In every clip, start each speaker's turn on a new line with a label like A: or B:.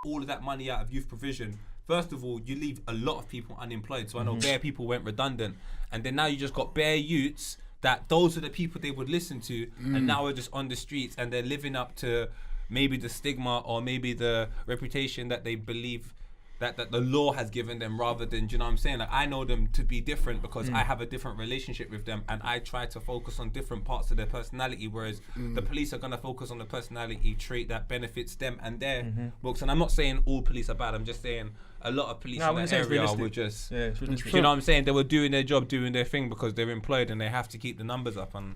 A: all of that money out of youth provision, first of all, you leave a lot of people unemployed. So I know bare people went redundant, and then now you just got bare youths that those are the people they would listen to, and now are just on the streets and they're living up to maybe the stigma or maybe the reputation that they believe that the law has given them, rather than, do you know what I'm saying? Like, I know them to be different because I have a different relationship with them, and I try to focus on different parts of their personality, whereas the police are going to focus on the personality trait that benefits them and their books. And I'm not saying all police are bad, I'm just saying a lot of police in that area were just, do you know what I'm saying? They were doing their job, doing their thing because they're employed and they have to keep the numbers up. And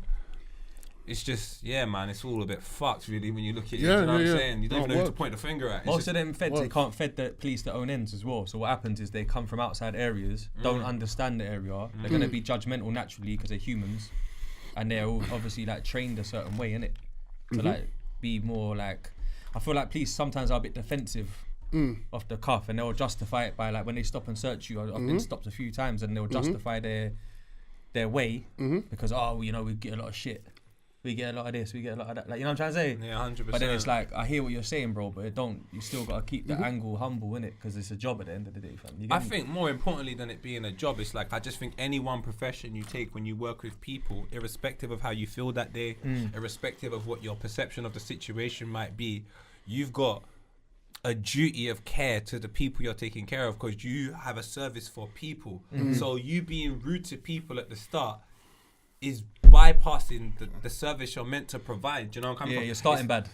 A: it's just, man, it's all a bit fucked really when you look at it. You know what I'm saying? You don't even know who to point the finger at.
B: Most of them feds, they can't fed the police their own ends as well. So what happens is they come from outside areas, don't understand the area. They're going to be judgmental naturally because they're humans. And they're all obviously like trained a certain way, innit? To like be more like, I feel like police sometimes are a bit defensive off the cuff, and they'll justify it by like when they stop and search you. I've been stopped a few times and they'll justify their way because, we get a lot of shit. We get a lot of this, we get a lot of that. Like, you know what I'm trying to say?
A: Yeah, 100%.
B: But then it's like, I hear what you're saying, bro, but you still got to keep the angle humble, innit? Because it's a job at the end of the day, fam.
A: I think more importantly than it being a job, it's like, I just think any one profession you take when you work with people, irrespective of how you feel that day, irrespective of what your perception of the situation might be, you've got a duty of care to the people you're taking care of, because you have a service for people. So you being rude to people at the start is bypassing the service you're meant to provide. Do you know what I'm coming from?
B: You're starting bad.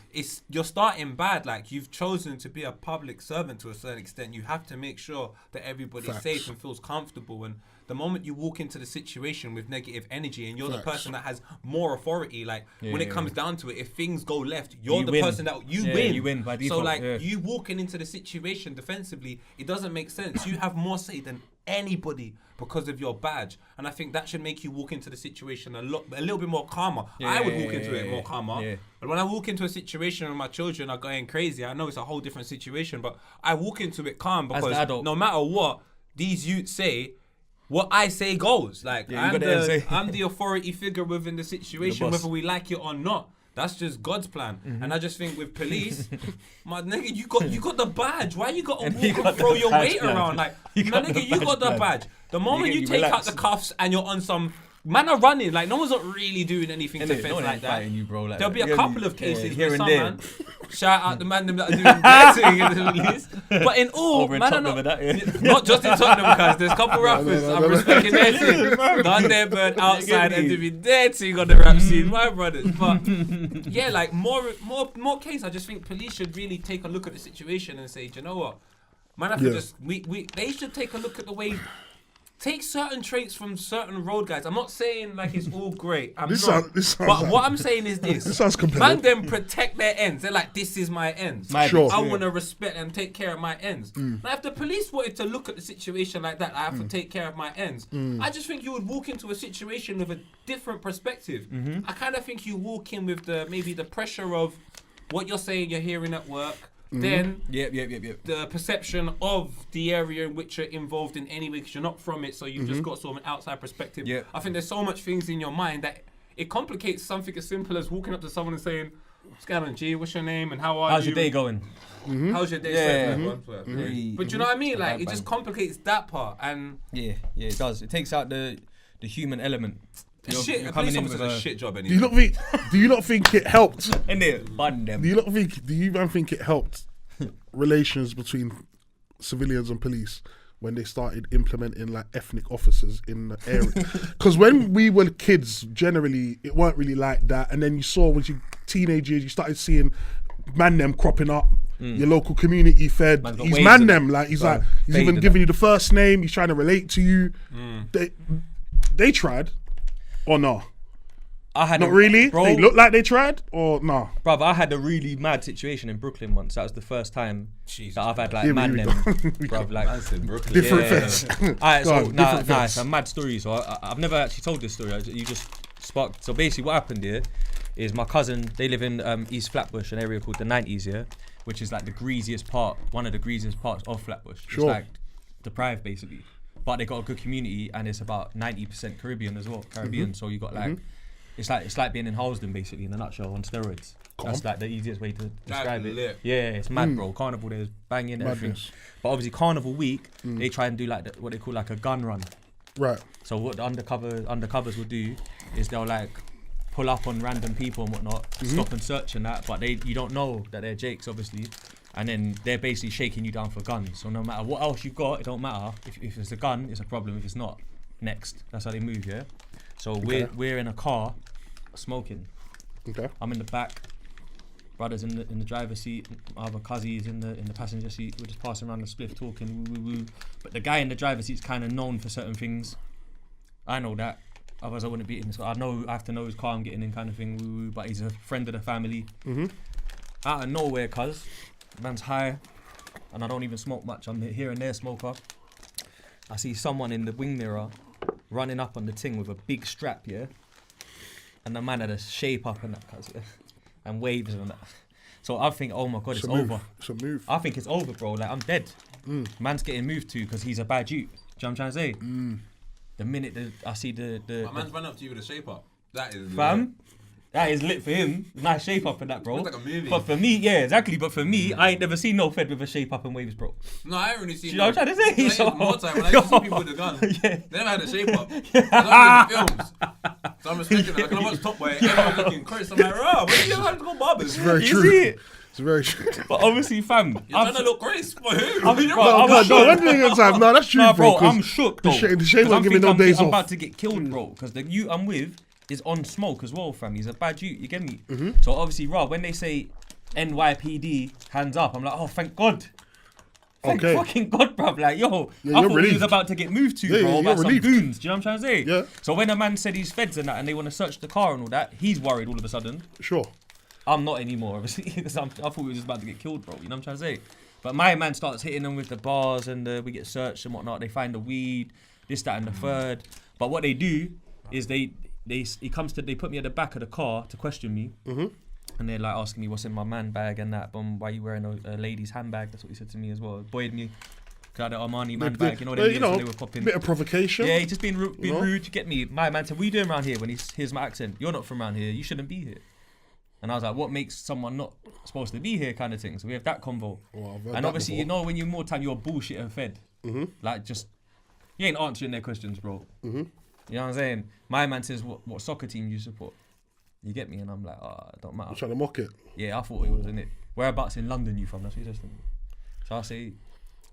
A: You're starting bad. Like, you've chosen to be a public servant to a certain extent. You have to make sure that everybody's safe and feels comfortable. And the moment you walk into the situation with negative energy and you're the person that has more authority, like when it comes down to it, if things go left, you're the person that you win.
B: You win by default.
A: So like you walking into the situation defensively, it doesn't make sense. You have more say than anybody because of your badge, and I think that should make you walk into the situation a little bit more calmer. I would walk into it more calmer. But when I walk into a situation where my children are going crazy, I know it's a whole different situation, but I walk into it calm because no matter what these youths say, what I say goes. Like, I'm the authority figure within the situation, whether we like it or not. That's just God's plan. And I just think with police, my nigga, you got the badge. Why you got to walk and throw your weight around? Like, my nigga, you got the badge. The moment you take out the cuffs and you're on some, man are running. Like, no one's not really doing anything to defend like that.
B: You, bro, like
A: there'll be a couple of cases
B: here
A: where
B: and there.
A: man, shout out the man that are doing their thing in the police. But in all, man are not, not just in Tottenham, because there's a couple rappers I'm respecting their thing. Done their bird outside and doing their thing on the rap scene, my brothers. But yeah, like more case, I just think police should really take a look at the situation and say, do you know what? Man, I just they should take a look at the way. Take certain traits from certain road guys. I'm not saying like it's all great. But what I'm saying is this.
C: This sounds compelling.
A: Man, them protect their ends. They're like, this is my ends. I want to respect and take care of my ends. Now, if the police wanted to look at the situation like that, I have to take care of my ends. I just think you would walk into a situation with a different perspective. I kind of think you walk in with maybe the pressure of what you're saying you're hearing at work. Then the perception of the area in which you're involved in anyway, because you're not from it, so you've just got sort of an outside perspective. I think there's so much things in your mind that it complicates something as simple as walking up to someone and saying, what's going on, G? What's your name and how are you?
B: How's your day going?
A: How's your day? But you know what I mean? Like, it just complicates that part. And
B: it does. It takes out the human element.
A: A police officer's a shit job anyway.
C: Do you not think it helped?
B: Bun them.
C: Do you man think it helped relations between civilians and police when they started implementing like ethnic officers in the area? Because when we were kids, generally it weren't really like that. And then you saw when you teenage years, you started seeing man them cropping up. Your local community fed. He's man them. Like he's even giving you the first name. He's trying to relate to you. They tried. Or no? Not really? Bro, they look like they tried? Or no?
B: Bruv, I had a really mad situation in Brooklyn once. That was the first time that I've had like man them. Bruv, like
C: different fence.
B: Alright, so it's a mad story. So I've never actually told this story. You just sparked. So basically what happened here is my cousin, they live in East Flatbush, an area called the 90s, which is like the greasiest part, one of the greasiest parts of Flatbush. It's like deprived basically. But they got a good community, and it's about 90% Caribbean as well. So you got like, it's like being in Halsden basically in a nutshell on steroids. That's like the easiest way to describe it.
A: lit.
B: Yeah, it's mad, bro. Carnival, there's banging everything.
C: Madness.
B: But obviously, Carnival week, they try and do like what they call like a gun run.
C: Right.
B: So what the undercovers will do is they'll like pull up on random people and whatnot, stop and search and that, but you don't know that they're Jakes, obviously. And then they're basically shaking you down for guns. So no matter what else you've got, it don't matter. If it's a gun, it's a problem. If it's not, next. That's how they move, yeah? So we're in a car, smoking.
C: Okay.
B: I'm in the back. Brother's in the driver's seat. My other cousin's in the passenger seat. We're just passing around the spliff, talking, woo, woo, woo. But the guy in the driver's seat's kind of known for certain things. I know that. Otherwise, I wouldn't be in this car. I have to know his car I'm getting in, kind of thing, woo, woo. But he's a friend of the family. Out of nowhere, cuz. Man's high, and I don't even smoke much. I'm here and there smoker. I see someone in the wing mirror running up on the ting with a big strap, yeah? And the man had a shape up and that, cuz, yeah? And waves and that. So I think, oh my God, it's over.
C: It's a move.
B: I think it's over, bro. Like, I'm dead. Man's getting moved to because he's a bad youth. Do you know what I'm trying to say? The minute I see the
A: My man's run up to you with a shape up. That is
B: fam. That is lit for him. Nice shape up and that, bro.
A: It's like a movie.
B: But for me, yeah, exactly. But for me, I ain't never seen no Fed with a shape up and waves, bro.
A: No, I ain't really seen.
B: You know what I'm trying to say?
A: So, more time when I used to see people with a gun.
B: Yeah.
A: They never had a shape up. I don't in the films. So I'm respecting that. Like, when I watch Top Boy, everyone's looking crazy. I'm like, rah, where do you have to go barbers?
C: It's very
B: You
C: true.
B: see it?
C: It's very true.
B: But obviously, fam,
A: You're trying to look crazy for who?
B: I'm
C: One thing at a time. No, that's true,
B: Nah,
C: bro.
B: bro, I'm shook, though.
C: The shade
B: 'Cause
C: won't
B: I'm
C: give me no
B: thinking
C: days
B: I'm
C: off.
B: about to get killed, bro. Because the youth I'm with is on smoke as well, fam. He's a bad youth, you get me? So obviously, Rob, when they say NYPD, hands up, I'm like, oh, thank God. Thank fucking God, bruv. Like, yo,
C: Yeah,
B: I
C: you're
B: thought he was
C: relieved.
B: about to get moved to,
C: Yeah,
B: bro,
C: yeah,
B: by
C: you're
B: some
C: relieved.
B: goons. Do you know what I'm trying to say?
C: Yeah.
B: So when a man said he's feds and that, and they want to search the car and all that, he's worried all of a sudden.
C: Sure.
B: I'm not anymore, obviously, because I thought we were just about to get killed, bro. You know what I'm trying to say? But my man starts hitting them with the bars and we get searched and whatnot. They find the weed, this, that, and the third. But what they do is they put me at the back of the car to question me. And they're like asking me what's in my man bag and that. Why you wearing a lady's handbag? That's what he said to me as well. Buoyed me. Got the Armani man bag, you know what I mean? So they were popping.
C: Bit of provocation.
B: Yeah, he just being rude, you get me. My man said, what are you doing around here when he hears my accent? You're not from around here, you shouldn't be here. And I was like, what makes someone not supposed to be here kind of thing? So we have that convo. And obviously, you know, when you're more time, you're a bullshit and fed. Like, just, you ain't answering their questions, bro. You know what I'm saying? My man says, what soccer team do you support? You get me? And I'm like, it don't matter.
C: I'm trying to mock it.
B: Yeah, I thought it was in it. Whereabouts in London you from? That's what he says to me. So I say,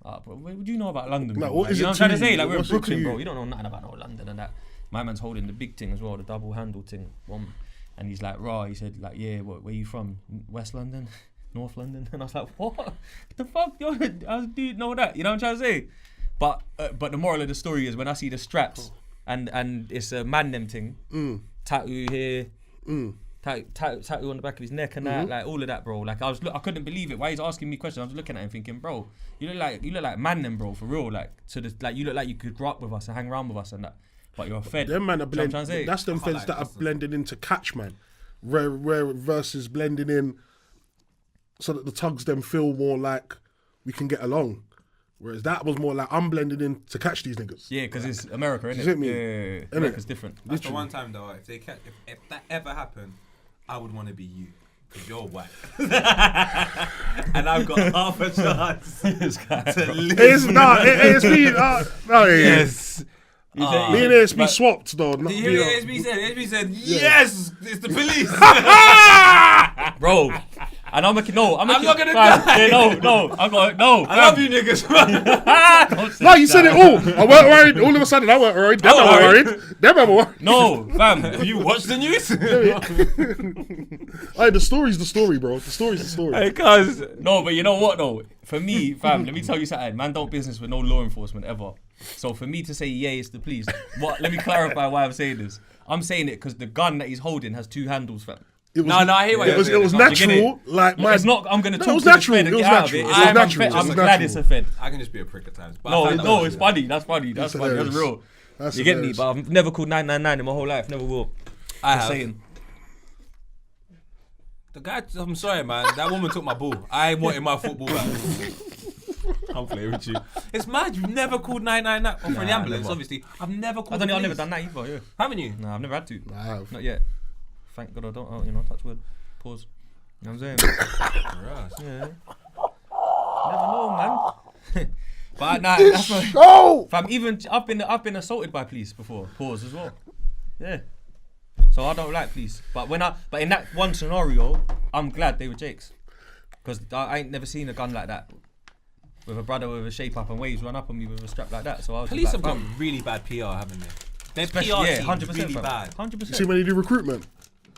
B: bro, what do you know about London?
C: Like,
B: bro?
C: what is
B: you know
C: it
B: what I'm
C: to
B: trying to say?
C: you?
B: Like, we're in
C: What's it to
B: Brooklyn,
C: you?
B: bro. You don't know nothing about no London and that. My man's holding the big thing as well, the double handle thing. And he's like, raw. He said, like, yeah, where you from? West London? North London? And I was like, what the fuck? Yo, I didn't know that. You know what I'm trying to say? But the moral of the story is when I see the straps and it's a man them thing, tattoo here, tattoo on the back of his neck and that, like all of that, bro. Like I couldn't believe it. Why he's asking me questions? I was looking at him thinking, bro, you look like man them, bro, for real. Like you look like you could grow up with us and hang around with us and that. But you're a fed.
C: Them man are
B: Do you know what I'm
C: blending.
B: trying to say?
C: That's them feds that are blending into catch, man. Rare versus blending in so that the tugs them feel more like we can get along. Whereas that was more like I'm blending in to catch these niggas.
B: Yeah, because it's America, innit?
C: You see me?
B: Yeah. America's different.
A: That's the one time though. If that ever happened, I would want to be you. Because you're white. And I've got half a chance to live.
C: It's not. ASB. No,
A: Yes.
C: Me and ASB swapped though.
A: Did you hear what ASB said? ASB said, yes, it's the police.
B: Bro. And I'm like, no, I'm
A: not gonna
B: die. Yeah, no. I'm like, no.
A: I love you niggas, man.
C: No, you said it all. I weren't worried. All of a sudden, I weren't worried. Them I weren't worried. Them I weren't worried.
B: No, fam.
A: Have you watched the news?
C: Hey, the story's the story, bro. The story's the story.
B: Hey, cuz. No, but you know what, though? For me, fam, let me tell you something. Man, don't business with no law enforcement ever. So for me to say, yeah, it's the police. Let me clarify why I'm saying this. I'm saying it because the gun that he's holding has two handles, fam.
A: I hear what you're saying.
C: It was natural. Like my,
B: it's not. I'm gonna talk
C: it was
B: to the
C: natural.
B: Fed and
C: It was
B: get out of
C: natural.
B: it.
C: It was natural.
B: I'm
C: It was
B: glad
C: natural.
B: it's a Fed.
A: I can just be a prick at times. But
B: No, it's funny. That's funny. That's funny. That's
C: hilarious.
B: real.
C: That's
B: You get me?
C: hilarious.
B: But I've never called 999 in my whole life. Never will.
A: I
B: Just
A: have.
B: saying.
A: The guy, I'm sorry, man. That woman took my ball. I wanted my football back. I'm playing with you. It's mad. You've never called 999 for the ambulance.
B: never.
A: Obviously, I've never called.
B: I've never
A: police.
B: done that either. Yeah.
A: Haven't you?
B: No, I've never had to.
C: I have.
B: Not yet. Thank God I don't. Touch wood. Pause. You know what I'm saying? Yeah. Never know, man. But nah, that's not.
C: Oh!
B: Fam, I've been assaulted by police before. Pause as well. Yeah. So I don't like police. But in that one scenario, I'm glad they were Jakes. Because I ain't never seen a gun like that. With a brother with a shape up and waves run up on me with a strap like that. So I was
A: Police
B: like,
A: have got
B: fam,
A: really bad PR, haven't they? Their PR
B: yeah,
A: team
B: 100%,
A: is really
B: fam.
A: bad.
B: 100%.
C: You see when you do recruitment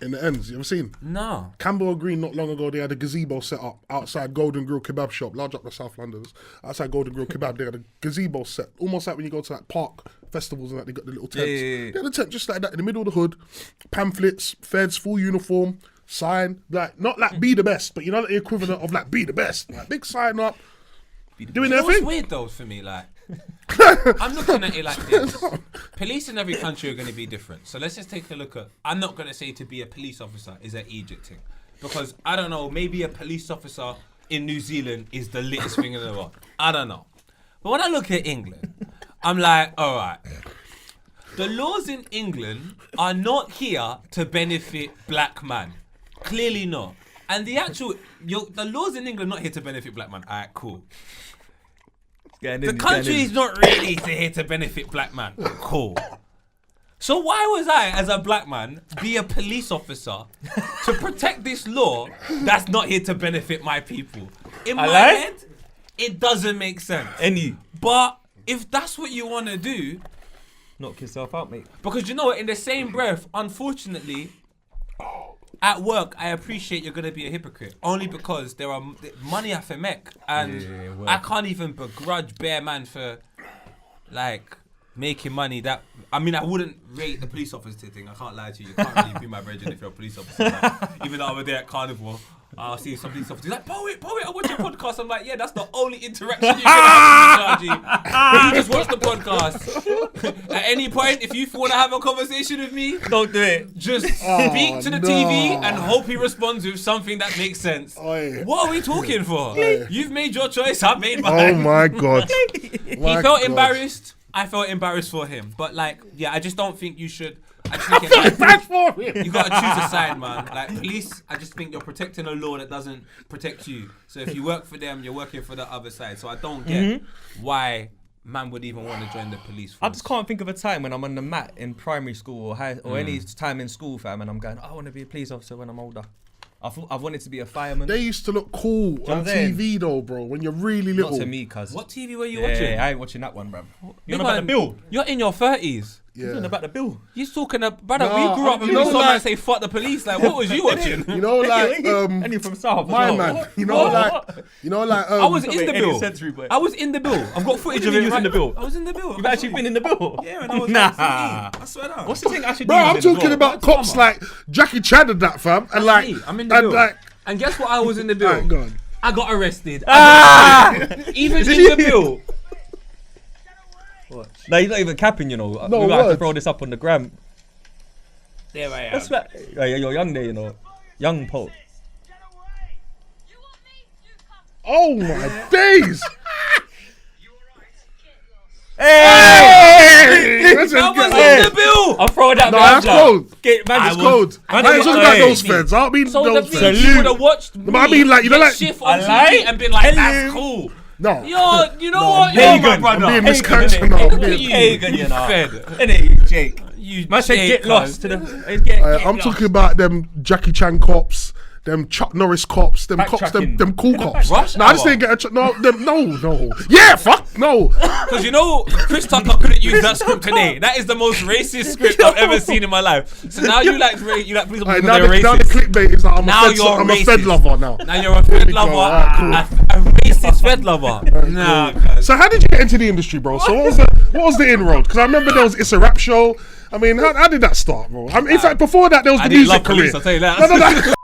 C: in the ends, you ever seen?
A: No.
C: Camberwell Green, not long ago, they had a gazebo set up outside Golden Grill Kebab Shop, large up the South Londoners. Outside Golden Grill Kebab, they had a gazebo set, almost like when you go to like park festivals and that, they got the little tents.
B: Yeah.
C: They had a tent just like that in the middle of the hood, pamphlets, feds, full uniform, sign, like not like be the best, but you know like the equivalent of like be the best, like big sign up, doing their
A: You know what's
C: thing.
A: weird though for me, like I'm looking at it like this. Police in every country are going to be different. So let's just take a look at. I'm not going to say to be a police officer is an Egypt thing, because I don't know. Maybe a police officer in New Zealand is the littest thing in the world. I don't know. But when I look at England, I'm like, all right. The laws in England are not here to benefit black man. Clearly not. And the laws in England are not here to benefit black man. All right, cool. The country is not really here to benefit black man. Cool. So why was I, as a black man, be a police officer to protect this law that's not here to benefit my people? In my head, it doesn't make sense. But if that's what you want to do,
B: knock yourself out, mate.
A: because you know what, in the same breath, unfortunately, at work, I appreciate you're going to be a hypocrite. Only because there are money I for make. And I can't even begrudge bare man for, like, making money that... I mean, I wouldn't rate the police officer thing. I can't lie to you. You can't really be my brethren if you're a police officer. Like, even though I was there at Carnival, I'll see some police officers like, poet, I watch your podcast. I'm like, yeah, that's the only interaction you can have with me, Chargy. You just watch the podcast. At any point, if you want to have a conversation with me,
B: Don't do it.
A: just speak to the TV and hope he responds with something that makes sense.
C: Oi.
A: What are we talking for? You've made your choice, I've made
C: Oh
A: mine.
C: my God.
A: He felt embarrassed. I felt embarrassed for him. But like, yeah, I just don't think you should. I just think you gotta choose a side, man. Like police, I just think you're protecting a law that doesn't protect you. So if you work for them, you're working for the other side. So I don't get why man would even want to join the police force.
B: I just can't think of a time when I'm on the mat in primary school or any time in school, fam, and I'm going, I want to be a police officer when I'm older. I've wanted to be a fireman.
C: They used to look cool on TV though, bro, when you're really little.
B: Not to me, cuz.
A: What TV were you watching?
B: Yeah, I ain't watching that one, bruv. You're
A: Big
B: on about the
A: man,
B: bill.
A: You're in your 30s.
C: Yeah.
B: You're on about the bill.
A: You're talking about, brother,
C: Nah,
A: we grew up
C: you
A: and
C: know,
A: we saw man
C: like-
A: say fuck the police. Like, what was you watching?
C: You know, like,
B: and you're from South.
C: my
B: as well.
C: man. You know,
B: What?
C: like,
A: I was in the
B: Any
A: bill.
B: sensory, boy.
A: I was in the bill. I've got footage
B: What
A: of
B: do
A: it.
B: you mean you was in the bill?
A: I was in the bill.
B: You've actually been in the bill?
A: Yeah, and I was
B: Nah.
A: like 17. I swear down.
B: What's the thing I should
C: bro,
B: do?
C: I'm talking about cops like Jackie Chan and that, fam, and like,
A: Me, I'm in the
C: and
A: bill.
C: like,
A: And guess what? I was in the bill.
C: alright, go on.
A: I got arrested. Even
B: Is
A: in
B: it
A: the bill.
B: No, he's not even capping, you know.
C: No,
B: we might have to
C: word.
B: throw this up on the gram.
A: There I am.
B: That's right. Yeah, you're young there, you know. Young Pope.
C: Oh my days!
B: Hey!
C: Listen,
A: I was
C: get-
A: in the bill.
B: I'm throwing that
C: No,
B: man
C: that's
B: down.
C: cold.
B: Get man,
C: That's
B: just
C: cold. I ain't talking about those feds. I don't mean
A: So the
C: those
A: thing,
C: feds.
A: you would have watched me
C: but I mean, like, you know,
A: get
C: like-
A: shift
B: I
A: on
B: like-
A: TV and been like,
B: Hello.
A: that's cool.
C: No.
A: You know what?
C: I'm
A: You're my
C: being
A: brother.
C: being
B: Hey,
C: misconstrued.
B: good,
C: No, I'm
A: Look at
C: being-
A: you,
B: Pagan, you know.
A: fed.
B: Innit, Jake?
A: You
B: Man said
A: Jake,
B: get lost
A: cuz.
B: to the. Get
C: I'm
B: lost.
C: talking about them Jackie Chan cops, them Chuck Norris cops, them cops,
B: Backtracking.
C: them cool cops.
A: Rush
C: No, I just
A: Hour.
C: didn't get a no. Yeah, fuck, no.
A: Because you know, Chris Tucker couldn't use that script today. That is the most racist script I've ever seen in my life. So now you like police
C: Alright,
A: officers
C: now,
A: because they're
C: now the
A: racist.
C: clickbait is like I'm
A: Now
C: a fed,
A: you're
C: I'm a fed
A: racist.
C: lover now.
A: Now you're a fed
C: we go,
A: lover,
C: alright,
A: a racist fed lover. Nah, cuz.
C: So how did you get into the industry, bro? So what was the inroad? Because I remember there was It's a Rap Show. I mean, how did that start, bro? I mean, in fact, before that, there was
A: I
C: the
A: didn't
C: music
A: love police,
C: career.
A: I'll tell you that.
C: No.